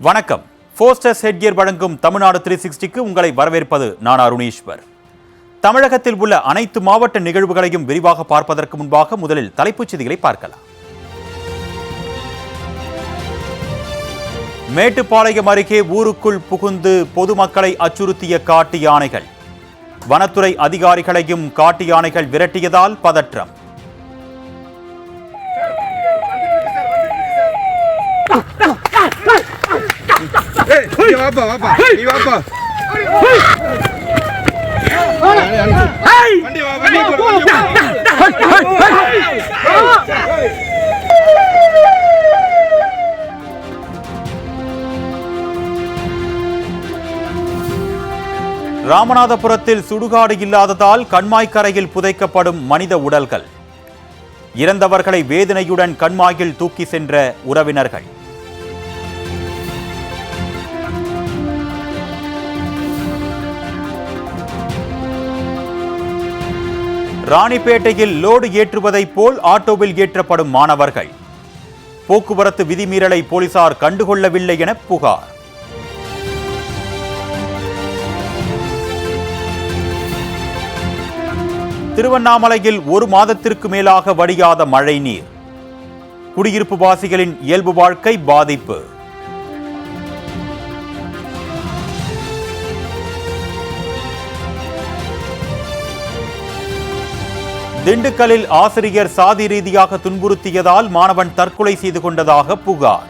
வணக்கம். ஃபோஸ்டர்ஸ் ஹெட்கியர் வழங்கும் தமிழ்நாடு 360க்கு உங்களை வரவேற்பது நான் அருணீஸ்வர். தமிழகத்தில் உள்ள அனைத்து மாவட்ட நிகழ்வுகளையும் விரிவாக பார்ப்பதற்கு முன்பாக முதலில் தலைப்புச் செய்திகளை பார்க்கலாம். மேட்டுப்பாளையம் அருகே ஊருக்குள் புகுந்து பொதுமக்களை அச்சுறுத்திய காட்டு யானைகள். வனத்துறை அதிகாரிகளையும் காட்டு யானைகள் விரட்டியதால் பதற்றம். ராமநாதபுரத்தில் சுடுகாடு இல்லாததால் கண்மாய்க்கரையில் புதைக்கப்படும் மனித உடல்கள். இறந்தவர்களை வேதனையுடன் கண்மாயில் தூக்கி சென்ற உறவினர்கள். ராணிப்பேட்டையில் லோடு ஏற்றுவதைப் போல் ஆட்டோவில் ஏற்றப்படும் மாணவர்கள். போக்குவரத்து விதிமீறலை போலீசார் கண்டுகொள்ளவில்லை என புகார். திருவண்ணாமலையில் ஒரு மாதத்திற்கு மேலாக வடியாத மழை நீர். குடியிருப்பு வாசிகளின் இயல்பு வாழ்க்கை பாதிப்பு. திண்டுக்கல்லில் ஆசிரியர் சாதி ரீதியாக துன்புறுத்தியதால் மாணவன் தற்கொலை செய்து கொண்டதாக புகார்.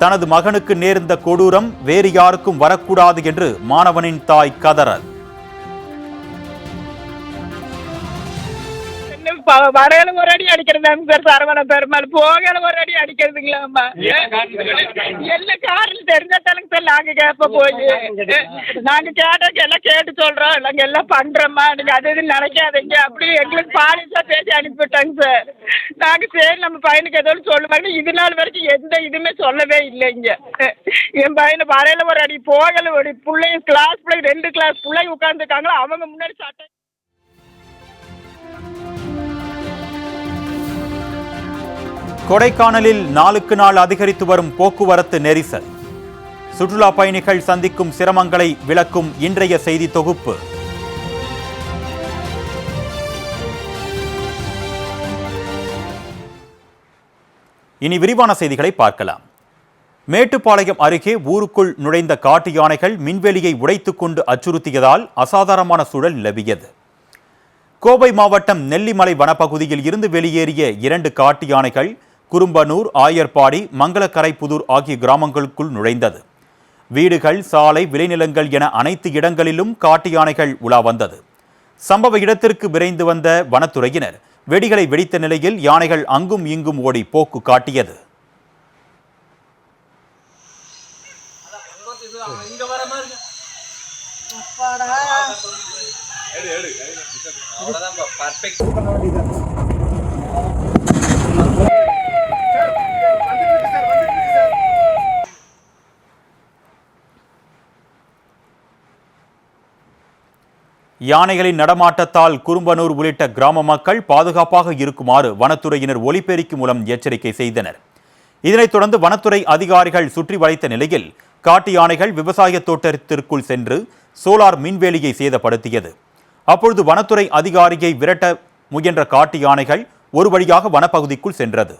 தனது மகனுக்கு நேர்ந்த கொடூரம் வேறு யாருக்கும் வரக்கூடாது என்று மாணவனின் தாய் கதறல். வரையில ஒரு அடி அடிக்கிறதாங்க சார், சரவண பெருமாள் போகல ஒரு அடி அடிக்கிறதுங்களாம்மா. எல்லா காரில் தெரிஞ்சாத்தாலுங்க சார் நாங்க கேட்ப போய் நாங்க கேட்டாக்க எல்லாம் கேட்டு சொல்றோம், நாங்க எல்லாம் பண்றோம்மா, நீங்க அது இது நினைக்காதீங்க அப்படி எங்களுக்கு பாலிசா பேசி அனுப்பிவிட்டாங்க சார். நாங்க சரி நம்ம பையனுக்கு ஏதோ சொல்லுவாங்க, இது நாள் வரைக்கும் எந்த இதுவுமே சொல்லவே இல்லைங்க. என் பையனை வரையில ஒரு அடி போகல ஒரு பிள்ளைங்க கிளாஸ் பிள்ளை 2 கிளாஸ் பிள்ளைங்க உட்காந்துருக்காங்களோ அவங்க முன்னாடி சட்டை. கொடைக்கானலில் நாளுக்கு நாள் அதிகரித்து வரும் போக்குவரத்து நெரிசல். சுற்றுலா பயணிகள் சந்திக்கும் சிரமங்களை விளக்கும் இன்றைய செய்தி தொகுப்பு. இனி விரிவான செய்திகளை பார்க்கலாம். மேட்டுப்பாளையம் அருகே ஊருக்குள் நுழைந்த காட்டு யானைகள் மின்வெளியை உடைத்துக் கொண்டு அச்சுறுத்தியதால் அசாதாரணமான சூழல் நிலவியது. கோவை மாவட்டம் நெல்லிமலை வனப்பகுதியில் இருந்து வெளியேறிய 2 காட்டு யானைகள் குறும்பனூர், ஆயர்பாடி, மங்களக்கரைப்புதூர் ஆகிய கிராமங்களுக்குள் நுழைந்தது. வீடுகள், சாலை, விளைநிலங்கள் என அனைத்து இடங்களிலும் காட்டு யானைகள் உலா வந்தது. சம்பவ இடத்திற்கு விரைந்து வந்த வனத்துறையினர் வெடிகளை வெடித்த நிலையில் யானைகள் அங்கும் இங்கும் ஓடி போக்கு காட்டியது. யானைகளின் நடமாட்டத்தால் குறும்பனூர் உள்ளிட்ட கிராம மக்கள் பாதுகாப்பாக இருக்குமாறு வனத்துறையினர் ஒலிபெருக்கி மூலம் எச்சரிக்கை செய்தனர். இதனைத் தொடர்ந்து வனத்துறை அதிகாரிகள் சுற்றி வளைத்த நிலையில் காட்டு யானைகள் விவசாய தோட்டத்திற்குள் சென்று சோலார் மின்வேலியை சேதப்படுத்தியது. அப்பொழுது வனத்துறை அதிகாரியை விரட்ட முயன்ற காட்டு யானைகள் ஒரு வழியாக வனப்பகுதிக்குள் சென்றது.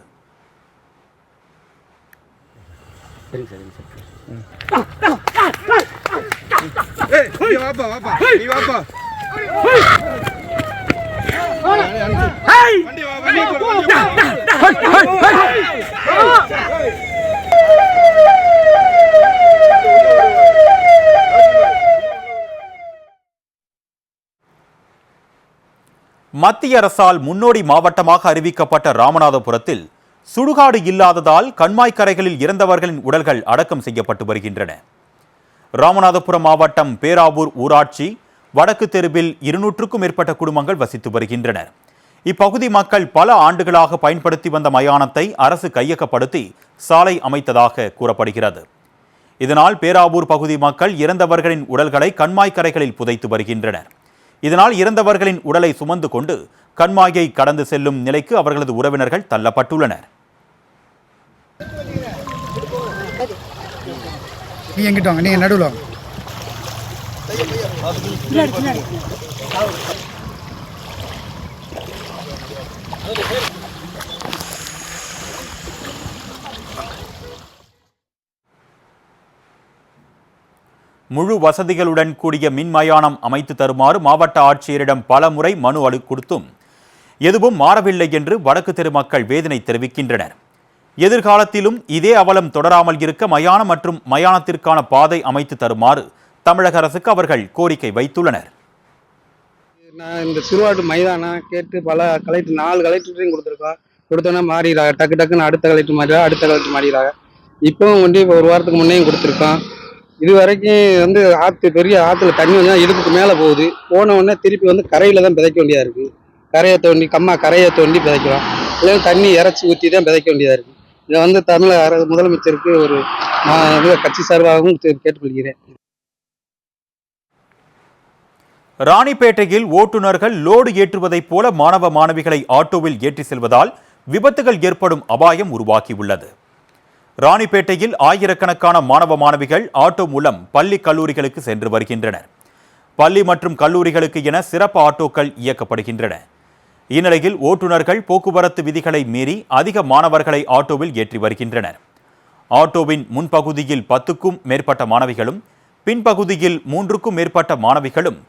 மத்திய அரசால் முன்னோடி மாவட்டமாக அறிவிக்கப்பட்ட ராமநாதபுரத்தில் சுடுகாடு இல்லாததால் கண்மாய்க்கரைகளில் இறந்தவர்களின் உடல்கள் அடக்கம் செய்யப்பட்டு வருகின்றன. ராமநாதபுரம் மாவட்டம் பேராவூர் ஊராட்சி வடக்கு தெருவில் 200க்கும் மேற்பட்ட குடும்பங்கள் வசித்து வருகின்றனர். இப்பகுதி மக்கள் பல ஆண்டுகளாக பயன்படுத்தி வந்த மயானத்தை அரசு கையகப்படுத்தி சாலை அமைத்ததாக கூறப்படுகிறது. இதனால் பேராவூர் பகுதி மக்கள் இறந்தவர்களின் உடல்களை கண்மாய்க்கரைகளில் புதைத்து வருகின்றனர். இதனால் இறந்தவர்களின் உடலை சுமந்து கொண்டு கண்மாயை கடந்து செல்லும் நிலைக்கு அவர்களது உறவினர்கள் தள்ளப்பட்டுள்ளனர். நீ எங்கிட்ட வாங்க, நீங்கள் நடுவில் வாங்க. முழு வசதிகளுடன் கூடிய மின்மயானம் அமைத்து தருமாறு மாவட்ட ஆட்சியரிடம் பல முறை மனு கொடுத்தும் எதுவும் மாறவில்லை என்று வடக்கு தெரு மக்கள் வேதனை தெரிவிக்கின்றனர். எதிர்காலத்திலும் இதே அவலம் தொடராமல் இருக்க மயானம் மற்றும் மயானத்திற்கான பாதை அமைத்து தருமாறு தமிழக அரசுக்கு அவர்கள் கோரிக்கை வைத்துள்ளனர். நான் இந்த சிறுவாட்டு மைதானம் கேட்டு பல கலெக்டர் 4 கலெக்டரையும் கொடுத்தோன்னா மாறிடுறாங்க. டக்குன்னு அடுத்த கலெக்டர் மாறிடுறாங்க. இப்பவும் கொண்டு இப்போ 1 வாரத்துக்கு முன்னையும் கொடுத்துருக்கோம். இது வரைக்கும் பெரிய ஆற்றுல தண்ணி வந்து இடுப்புக்கு மேலே போகுது. போன உடனே திருப்பி கரையில் தான் விதைக்க வேண்டியதாக இருக்குது. கரையை தோண்டி விதைக்கலாம். இல்லை தண்ணி இறச்சி ஊற்றி தான் விதைக்க வேண்டியதாக இருக்குது. இதை தமிழக முதலமைச்சருக்கு ஒரு கட்சி சார்பாகவும் கேட்டுக்கொள்கிறேன். ராணிப்பேட்டையில் ஓட்டுநர்கள் லோடு ஏற்றுவதைப் போல மாணவ மாணவிகளை ஆட்டோவில் ஏற்றி செல்வதால் விபத்துகள் ஏற்படும் அபாயம் உருவாகியுள்ளது. ராணிப்பேட்டையில் ஆயிரக்கணக்கான மாணவ மாணவிகள் ஆட்டோ மூலம் பள்ளி கல்லூரிகளுக்கு சென்று வருகின்றனர். பள்ளி மற்றும் கல்லூரிகளுக்கு என சிறப்பு ஆட்டோக்கள் இயக்கப்படுகின்றன. இந்நிலையில் ஓட்டுநர்கள் போக்குவரத்து விதிகளை மீறி அதிக மாணவர்களை ஆட்டோவில் ஏற்றி வருகின்றனர். ஆட்டோவின் முன்பகுதியில் 10க்கும் மேற்பட்ட மாணவிகளும் பின்பகுதியில் 3க்கும் மேற்பட்ட மாணவிகளும்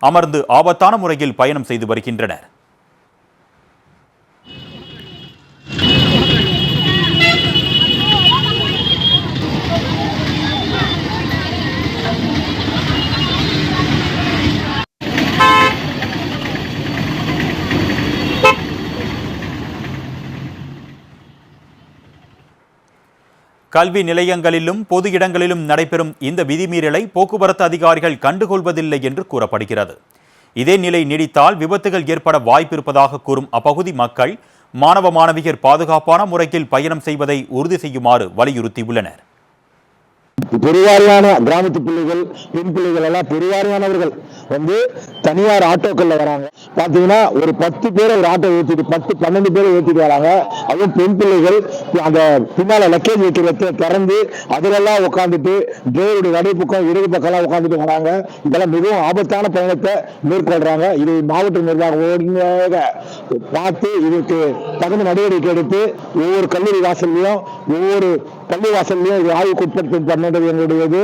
அமர்ந்து ஆபத்தான முறையில் பயணம் செய்து வருகின்றனர். கல்வி நிலையங்களிலும் பொது இடங்களிலும் நடைபெறும் இந்த விதிமீறலை போக்குவரத்து அதிகாரிகள் கண்டுகொள்வதில்லை என்று கூறப்படுகிறது. இதே நிலை நீடித்தால் விபத்துகள் ஏற்பட வாய்ப்பிருப்பதாக கூறும் அப்பகுதி மக்கள் மாணவ மாணவியர் பாதுகாப்பான முறையில் பயணம் செய்வதை உறுதி செய்யுமாறு வலியுறுத்தியுள்ளனர். பெருவாரியான கிராமத்து பிள்ளைகள், பெண் பிள்ளைகள் எல்லாம் பெருவாரியானவர்கள் தனியார் ஆட்டோக்கள்ல வராங்க. பாத்தீங்கன்னா ஒரு 10 பேரை ஒரு ஆட்டோ ஏற்றிட்டு 10-12 பேரை ஏற்றிட்டு வராங்க. அதுவும் பெண் பிள்ளைகள் அந்த பின்னால லக்கேஜ் வைக்கிறத திறந்து அதிலெல்லாம் உட்காந்துட்டு டிரைவருடைய நடுப்பக்கம் இடது பக்கம் உட்காந்துட்டு வராங்க. இதெல்லாம் மிகவும் ஆபத்தான பயணத்தை மேற்கொள்றாங்க. இது மாவட்ட நிர்வாகம் ஒழுங்காக பார்த்து இதுக்கு தகுந்த நடவடிக்கை எடுத்து ஒவ்வொரு கல்லூரி வாசல்லையும் ஒவ்வொரு பள்ளி வாசல்லையும் இது ஆய்வுக்கு உட்பட்டு பண்ணது எங்களுடையது.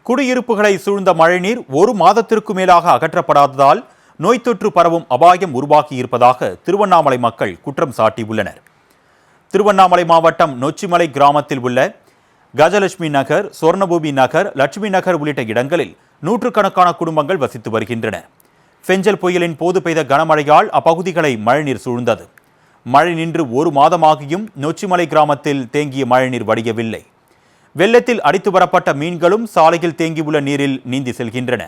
குடியிருப்புகளை சூழ்ந்த மழைநீர் 1 மாதத்திற்கு மேலாக அகற்றப்படாததால் நோய் தொற்று பரவும் அபாயம் உருவாகியிருப்பதாக திருவண்ணாமலை மக்கள் குற்றம் சாட்டியுள்ளனர். திருவண்ணாமலை மாவட்டம் நொச்சிமலை கிராமத்தில் உள்ள கஜலட்சுமி நகர், சொர்ணபூமி நகர், லட்சுமி நகர் உள்ளிட்ட இடங்களில் நூற்றுக்கணக்கான குடும்பங்கள் வசித்து வருகின்றன. பெஞ்சல் புயலின் போது பெய்த கனமழையால் அப்பகுதிகளை மழைநீர் சூழ்ந்தது. மழை நின்று 1 மாதமாகியும் நொச்சிமலை கிராமத்தில் தேங்கிய மழைநீர் வடியவில்லை. வெள்ளத்தில் அடித்து வரப்பட்ட மீன்களும் சாலையில் தேங்கியுள்ள நீரில் நீந்தி செல்கின்றன.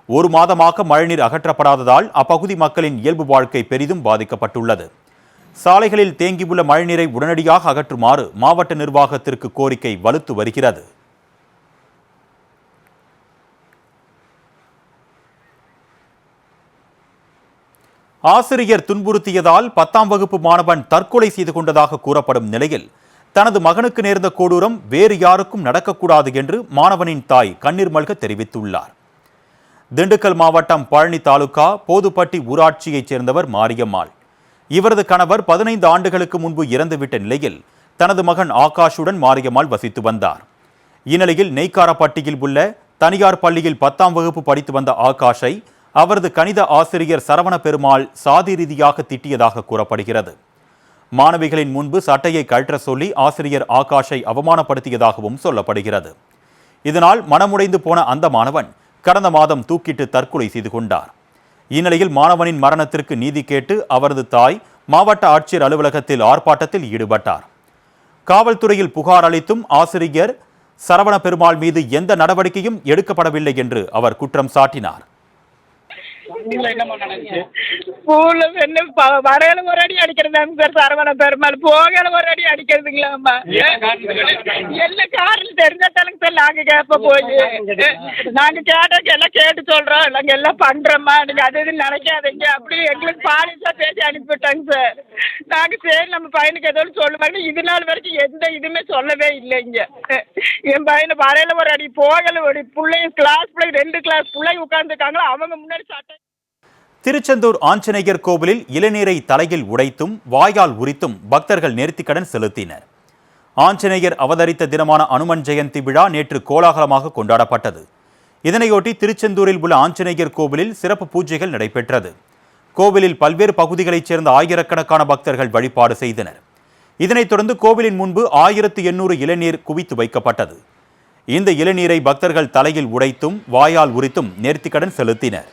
1 மாதமாக மழைநீர் அகற்றப்படாததால் அப்பகுதி மக்களின் இயல்பு வாழ்க்கை பெரிதும் பாதிக்கப்பட்டுள்ளது. சாலைகளில் தேங்கியுள்ள மழைநீரை உடனடியாக அகற்றுமாறு மாவட்ட நிர்வாகத்திற்கு கோரிக்கை வலுத்து வருகிறது. ஆசிரியர் துன்புறுத்தியதால் 10ஆம் வகுப்பு மாணவன் தற்கொலை செய்து கொண்டதாக கூறப்படும் நிலையில் தனது மகனுக்கு நேர்ந்த கொடூரம் வேறு யாருக்கும் நடக்கக்கூடாது என்று மாணவனின் தாய் கண்ணீர் மல்க தெரிவித்துள்ளார். திண்டுக்கல் மாவட்டம் பழனி தாலுகா போதுப்பட்டி ஊராட்சியைச் சேர்ந்தவர் மாரியம்மாள். இவரது கணவர் 15 ஆண்டுகளுக்கு முன்பு இறந்துவிட்ட நிலையில் தனது மகன் ஆகாஷுடன் மாரியம்மாள் வசித்து வந்தார். இந்நிலையில் நெய்க்காரப்பட்டியில் உள்ள தனியார் பள்ளியில் 10ஆம் வகுப்பு படித்து வந்த ஆகாஷை அவரது கணித ஆசிரியர் சரவண பெருமாள் சாதி ரீதியாக திட்டியதாக கூறப்படுகிறது. மாணவிகளின் முன்பு சட்டையை கழற்ற சொல்லி ஆசிரியர் ஆகாஷை அவமானப்படுத்தியதாகவும் சொல்லப்படுகிறது. இதனால் மனமுடைந்து போன அந்த மாணவன் கடந்த மாதம் தூக்கிட்டு தற்கொலை செய்து கொண்டார். இந்நிலையில் மாணவனின் மரணத்திற்கு நீதி கேட்டு அவரது தாய் மாவட்ட ஆட்சியர் அலுவலகத்தில் ஆர்ப்பாட்டத்தில் ஈடுபட்டார். காவல்துறையில் புகார் அளித்தும் ஆசிரியர் சரவண பெருமாள் மீது எந்த நடவடிக்கையும் எடுக்கப்படவில்லை என்று அவர் குற்றம் சாட்டினார். ஸ்கூல்ல என்ன வரையில ஒரு அடி அடிக்கிறதாங்க சார் சரவண பெருமாள், போகையில ஒரு அடி அடிக்கிறதுங்களாம்மா. எல்லா காரில் தெரிஞ்சாத்தாலுங்க சார் நாங்க கேட்ப போய் நாங்க கேட்டாக்க எல்லாம் கேட்டு சொல்றோம், நாங்க எல்லாம் பண்றோம்மா, நீங்க அது இதுன்னு நினைக்காதீங்க அப்படி எங்களுக்கு பாலிசா பேசி அனுப்பிவிட்டாங்க சார். நாங்க சரி நம்ம பையனுக்கு ஏதோ சொல்லுவாங்க, இது நாள் வரைக்கும் எந்த இதுவுமே சொல்லவே இல்லைங்க. என் பையனை வரையில ஒரு அடி, போகல ஒரு பிள்ளைங்க கிளாஸ் பிள்ளை 2 கிளாஸ் பிள்ளைங்க உட்கார்ந்துருக்காங்களோ அவங்க முன்னாடி சட்டை. திருச்செந்தூர் ஆஞ்சநேயர் கோவிலில் இளநீரை தலையில் உடைத்தும் வாயால் உரித்தும் பக்தர்கள் நேர்த்திக்கடன் செலுத்தினர். ஆஞ்சநேயர் அவதரித்த தினமான அனுமன் ஜெயந்தி விழா நேற்று கோலாகலமாக கொண்டாடப்பட்டது. இதனையொட்டி திருச்செந்தூரில் உள்ள ஆஞ்சநேயர் கோவிலில் சிறப்பு பூஜைகள் நடைபெற்றது. கோவிலில் பல்வேறு பகுதிகளைச் சேர்ந்த ஆயிரக்கணக்கான பக்தர்கள் வழிபாடு செய்தனர். இதனைத் தொடர்ந்து கோவிலின் முன்பு 1800 இளநீர் குவித்து வைக்கப்பட்டது. இந்த இளநீரை பக்தர்கள் தலையில் உடைத்தும் வாயால் உரித்தும் நேர்த்திக்கடன் செலுத்தினர்.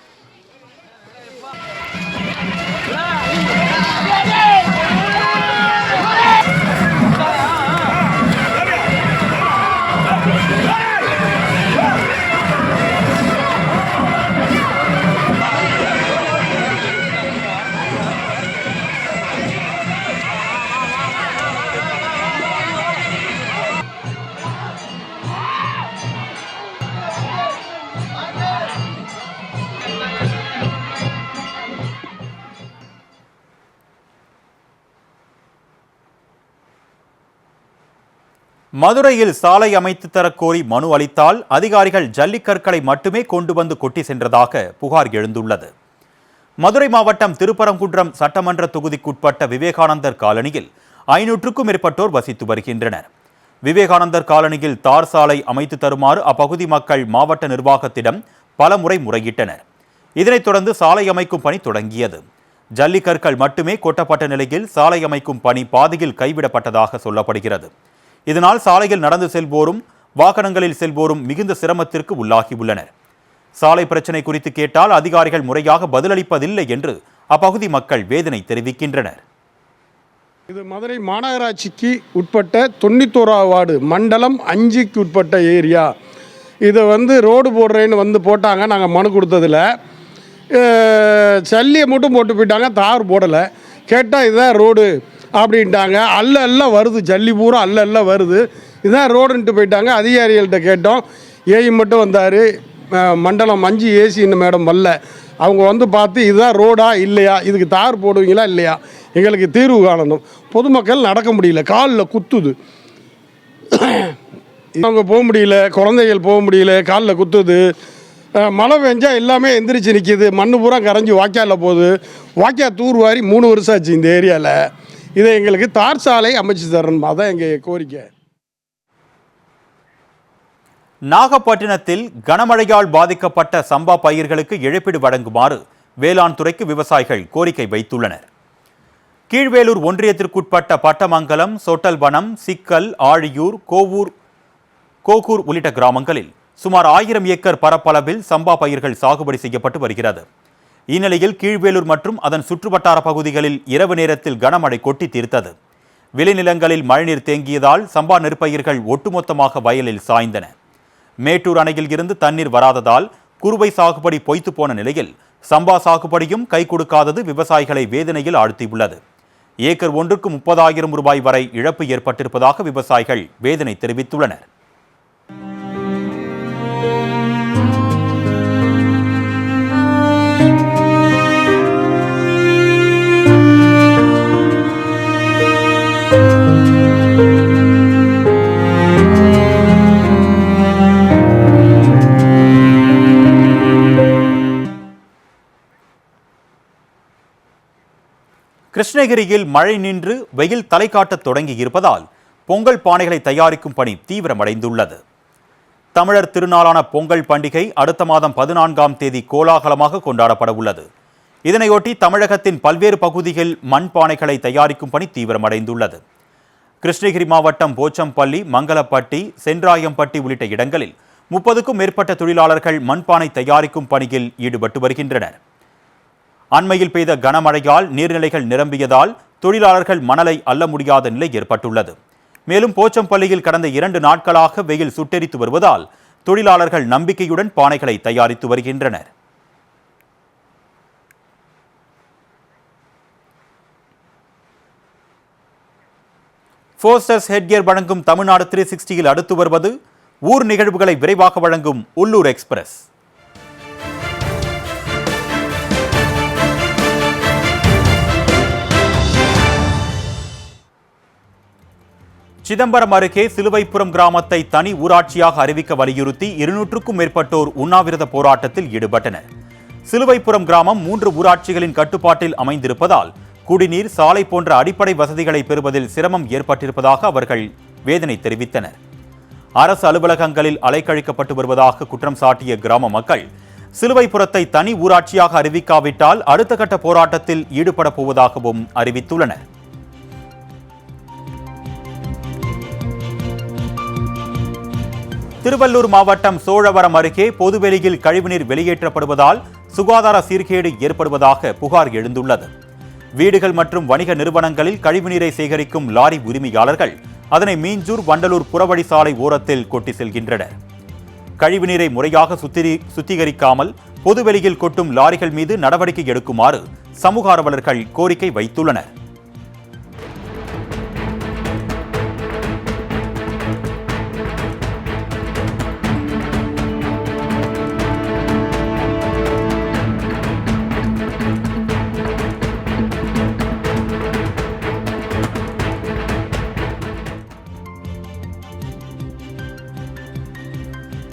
மதுரையில் சாலை அமைத்து தரக்கோரி மனு அளித்தால் அதிகாரிகள் ஜல்லிக்கற்களை மட்டுமே கொண்டு வந்து கொட்டி சென்றதாக புகார் எழுந்துள்ளது. மதுரை மாவட்டம் திருப்பரங்குன்றம் சட்டமன்ற தொகுதிக்குட்பட்ட விவேகானந்தர் காலனியில் 500க்கும் மேற்பட்டோர் வசித்து வருகின்றனர். விவேகானந்தர் காலனியில் தார் சாலை அமைத்து தருமாறு அப்பகுதி மக்கள் மாவட்ட நிர்வாகத்திடம் பல முறை முறையிட்டனர். இதனைத் தொடர்ந்து சாலை அமைக்கும் பணி தொடங்கியது. ஜல்லிக்கற்கள் மட்டுமே கொட்டப்பட்ட நிலையில் சாலை அமைக்கும் பணி பாதியில் கைவிடப்பட்டதாக சொல்லப்படுகிறது. இதனால் சாலையில் நடந்து செல்வோரும் வாகனங்களில் செல்வோரும் மிகுந்த சிரமத்திற்கு உள்ளாகியுள்ளனர். சாலை பிரச்சினை குறித்து கேட்டால் அதிகாரிகள் முறையாக பதிலளிப்பதில்லை என்று அப்பகுதி மக்கள் வேதனை தெரிவிக்கின்றனர். இது மதுரை மாநகராட்சிக்கு உட்பட்ட 91ஆம் வார்டு மண்டலம் 5க்கு உட்பட்ட ஏரியா. இதை ரோடு போடுறேன்னு போட்டாங்க. நாங்கள் மனு கொடுத்ததில் சல்லியை மட்டும் போட்டு போயிட்டாங்க, தார் போடலை. கேட்டால் இதுதான் ரோடு அப்படின்ட்டாங்க. அல்ல வருது, ஜல்லி பூரா அல்ல வருது, இதுதான் ரோடுன்ட்டு போயிட்டாங்க. அதிகாரிகள்கிட்ட கேட்டோம். ஏஐ மட்டும் வந்தார், மண்டலம் 5 ஏசி இன்னும் மேடம் வரல. அவங்க பார்த்து இதுதான் ரோடா இல்லையா, இதுக்கு தார் போடுவீங்களா இல்லையா, எங்களுக்கு தீர்வு காணணும். பொதுமக்கள் நடக்க முடியல, காலில் குத்துது, அவங்க போக முடியல, குழந்தைகள் போக முடியல, காலில் குத்துது. மழை பெஞ்சா எல்லாமே எந்திரிச்சு நிற்கிது, மண்ணு பூரா கரைஞ்சி வாய்க்காலில் போகுது. வாய்க்கால் தூர்வாரி 3 வருஷம் ஆச்சு இந்த ஏரியாவில். இதை எங்களுக்கு தார் சாலை அமைச்சு தரணும், அதான் எங்கள் கோரிக்கை. நாகப்பட்டினத்தில் கனமழையால் பாதிக்கப்பட்ட சம்பா பயிர்களுக்கு இழப்பீடு வழங்குமாறு வேளாண் துறைக்கு விவசாயிகள் கோரிக்கை வைத்துள்ளனர். கீழ்வேலூர் ஒன்றியத்திற்குட்பட்ட பட்டமங்கலம், சொட்டல்வனம், சிக்கல், ஆழியூர், கோகூர் உள்ளிட்ட கிராமங்களில் சுமார் 1000 ஏக்கர் பரப்பளவில் சம்பா பயிர்கள் சாகுபடி செய்யப்பட்டு வருகிறது. இந்நிலையில் கீழ்வேலூர் மற்றும் அதன் சுற்றுவட்டார பகுதிகளில் இரவு நேரத்தில் கனமழை கொட்டி தீர்த்தது. விளைநிலங்களில் மழைநீர் தேங்கியதால் சம்பா நெற்பயிர்கள் ஒட்டுமொத்தமாக வயலில் சாய்ந்தன. மேட்டூர் அணையில் இருந்து தண்ணீர் வராததால் குறுவை சாகுபடி பொய்த்து போன நிலையில் சம்பா சாகுபடியும் கை கொடுக்காதது விவசாயிகளை வேதனையில் ஆழ்த்தியுள்ளது. ஏக்கர் ஒன்றுக்கு 30,000 ரூபாய் வரை இழப்பு ஏற்பட்டிருப்பதாக விவசாயிகள் வேதனை தெரிவித்துள்ளனர். கிருஷ்ணகிரியில் மழை நின்று வெயில் தலை காட்டத் தொடங்கி இருப்பதால் பொங்கல் பானைகளை தயாரிக்கும் பணி தீவிரமடைந்துள்ளது. தமிழர் திருநாளான பொங்கல் பண்டிகை அடுத்த மாதம் 14ஆம் தேதி கோலாகலமாக கொண்டாடப்பட உள்ளது. இதனையொட்டி தமிழகத்தின் பல்வேறு பகுதிகளில் மண்பானைகளை தயாரிக்கும் பணி தீவிரமடைந்துள்ளது. கிருஷ்ணகிரி மாவட்டம் போச்சம்பள்ளி, மங்களப்பட்டி, சென்றாயம்பட்டி உள்ளிட்ட இடங்களில் 30க்கும் மேற்பட்ட தொழிலாளர்கள் மண்பானை தயாரிக்கும் பணியில் ஈடுபட்டு வருகின்றனர். அண்மையில் பெய்த கனமழையால் நீர்நிலைகள் நிரம்பியதால் தொழிலாளர்கள் மணலை அள்ள முடியாத நிலை ஏற்பட்டுள்ளது. மேலும் போச்சம்பள்ளியில் கடந்த 2 நாட்களாக வெயில் சுட்டெரித்து வருவதால் தொழிலாளர்கள் நம்பிக்கையுடன் பானைகளை தயாரித்து வருகின்றனர். ஃபோர்ஸ்டர்ஸ் ஹெட்கியர் வழங்கும் தமிழ்நாடு 360யில் அடுத்து வருவது ஊர் நிகழ்வுகளை விரைவாக வழங்கும் உள்ளூர் எக்ஸ்பிரஸ். சிதம்பரம் அருகே சிலுவைப்புறம் கிராமத்தை தனி ஊராட்சியாக அறிவிக்க வலியுறுத்தி 200க்கும் மேற்பட்டோர் உண்ணாவிரத போராட்டத்தில் ஈடுபட்டனர். சிலுவைப்புறம் கிராமம் 3 ஊராட்சிகளின் கட்டுப்பாட்டில் அமைந்திருப்பதால் குடிநீர், சாலை போன்ற அடிப்படை வசதிகளை பெறுவதில் சிரமம் ஏற்பட்டிருப்பதாக அவர்கள் வேதனை தெரிவித்தனர். அரசு அலுவலகங்களில் அலைக்கழிக்கப்பட்டு வருவதாக குற்றம் சாட்டிய கிராம மக்கள் சிலுவைப்புறத்தை தனி ஊராட்சியாக அறிவிக்காவிட்டால் அடுத்த கட்ட போராட்டத்தில் ஈடுபட போவதாகவும் அறிவித்துள்ளனர். திருவள்ளூர் மாவட்டம் சோழவரம் அருகே பொதுவெளியில் கழிவுநீர் வெளியேற்றப்படுவதால் சுகாதார சீர்கேடு ஏற்படுவதாக புகார் எழுந்துள்ளது. வீடுகள் மற்றும் வணிக நிறுவனங்களில் கழிவுநீரை சேகரிக்கும் லாரி உரிமையாளர்கள் அதனை மீஞ்சூர் வண்டலூர் புறவழி சாலை ஓரத்தில் கொட்டி செல்கின்றனர். கழிவுநீரை முறையாக சுத்திகரிக்காமல் பொதுவெளியில் கொட்டும் லாரிகள் மீது நடவடிக்கை எடுக்குமாறு சமூக ஆர்வலர்கள் கோரிக்கை வைத்துள்ளனர்.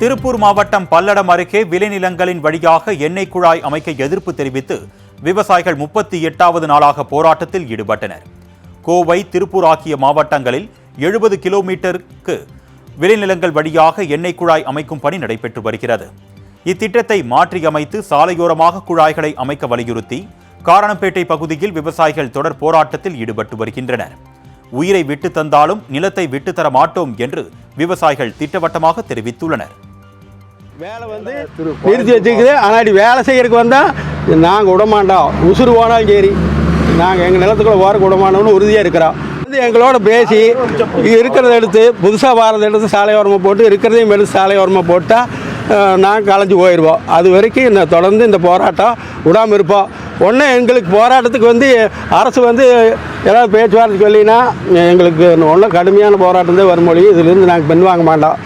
திருப்பூர் மாவட்டம் பல்லடம் அருகே விளைநிலங்களின் வழியாக எண்ணெய் குழாய் அமைக்க எதிர்ப்பு தெரிவித்து விவசாயிகள் 38வது நாளாக போராட்டத்தில் ஈடுபட்டனர். கோவை, திருப்பூர் ஆகிய மாவட்டங்களில் 70 கிலோமீட்டருக்கு விளைநிலங்கள் வழியாக எண்ணெய் குழாய் அமைக்கும் பணி நடைபெற்று வருகிறது. இத்திட்டத்தை மாற்றியமைத்து சாலையோரமாக குழாய்களை அமைக்க வலியுறுத்தி காரணம்பேட்டை பகுதியில் விவசாயிகள் தொடர் போராட்டத்தில் ஈடுபட்டு வருகின்றனர். உயிரை விட்டு தந்தாலும் நிலத்தை விட்டு தர மாட்டோம் என்று விவசாயிகள் திட்டவட்டமாக தெரிவித்துள்ளனர். வேலை வந்து நிறுத்தி வச்சுக்குது. ஆனால் வேலை செய்யறதுக்கு வந்தால் நாங்கள் விடமாட்டோம். உசுறு போனாலும் சரி, நாங்கள் எங்கள் நிலத்துக்குள்ள ஓர விடமாட்டோம்னு உறுதியாக இருக்கிறோம். வந்து எங்களோட பேசி இருக்கிறத எடுத்து புதுசாக வாரதை எடுத்து சாலையோரமாக போட்டு இருக்கிறதையும் எடுத்து சாலையோரமாக போட்டால் நாங்கள் கலைஞ்சு போயிடுவோம். அது வரைக்கும் தொடர்ந்து இந்த போராட்டம் விடாமல் இருப்போம். ஒன்று எங்களுக்கு போராட்டத்துக்கு வந்து அரசு வந்து ஏதாவது பேச்சுவார்த்தை சொல்லினா எங்களுக்கு ஒன்றும் கடுமையான போராட்டம் தான் வரும் மொழி. இதிலிருந்து நாங்கள் பெண் வாங்க மாட்டோம்.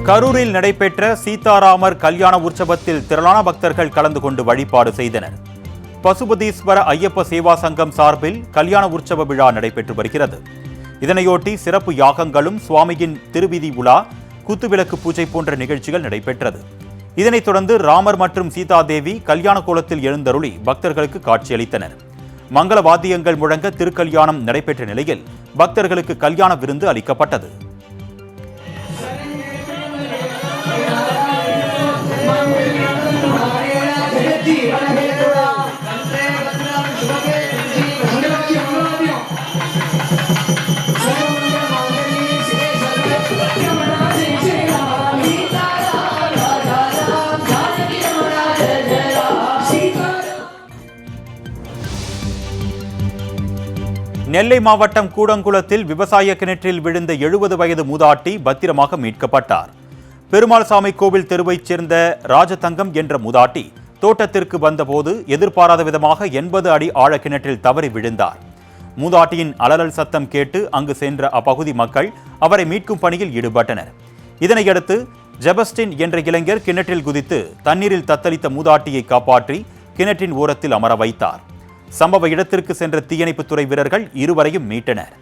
கரூரில் நடைபெற்ற சீதாராமர் கல்யாண உற்சவத்தில் திரளான பக்தர்கள் கலந்து கொண்டு வழிபாடு செய்தனர். பசுபதீஸ்வர ஐயப்ப சேவா சங்கம் சார்பில் கல்யாண உற்சவ விழா நடைபெற்று வருகிறது. இதனையொட்டி சிறப்பு யாகங்களும், சுவாமியின் திருவிதி உலா, குத்துவிளக்கு பூஜை போன்ற நிகழ்ச்சிகள் நடைபெற்றது. இதனைத் தொடர்ந்து ராமர் மற்றும் சீதாதேவி கல்யாண கோலத்தில் எழுந்தருளி பக்தர்களுக்கு காட்சியளித்தனர். மங்கள வாத்தியங்கள் முழங்க திருக்கல்யாணம் நடைபெற்ற நிலையில் பக்தர்களுக்கு கல்யாண விருந்து அளிக்கப்பட்டது. நெல்லை மாவட்டம் கூடங்குளத்தில் விவசாய கிணற்றில் விழுந்த 70 வயது மூதாட்டி பத்திரமாக மீட்கப்பட்டார். பெருமாள்சாமி கோவில் தெருவைச் சேர்ந்த ராஜதங்கம் என்ற மூதாட்டி தோட்டத்திற்கு வந்தபோது எதிர்பாராத விதமாக 80 அடி ஆழ கிணற்றில் தவறி விழுந்தார். மூதாட்டியின் அலறல் சத்தம் கேட்டு அங்கு சென்ற அப்பகுதி மக்கள் அவரை மீட்கும் பணியில் ஈடுபட்டனர். இதனையடுத்து ஜெபஸ்டின் என்ற இளைஞர் கிணற்றில் குதித்து தண்ணீரில் தத்தளித்த மூதாட்டியை காப்பாற்றி கிணற்றின் ஓரத்தில் அமர வைத்தார். சம்பவ இடத்திற்கு சென்ற தீயணைப்புத்துறை வீரர்கள் இருவரையும் மீட்டனர்.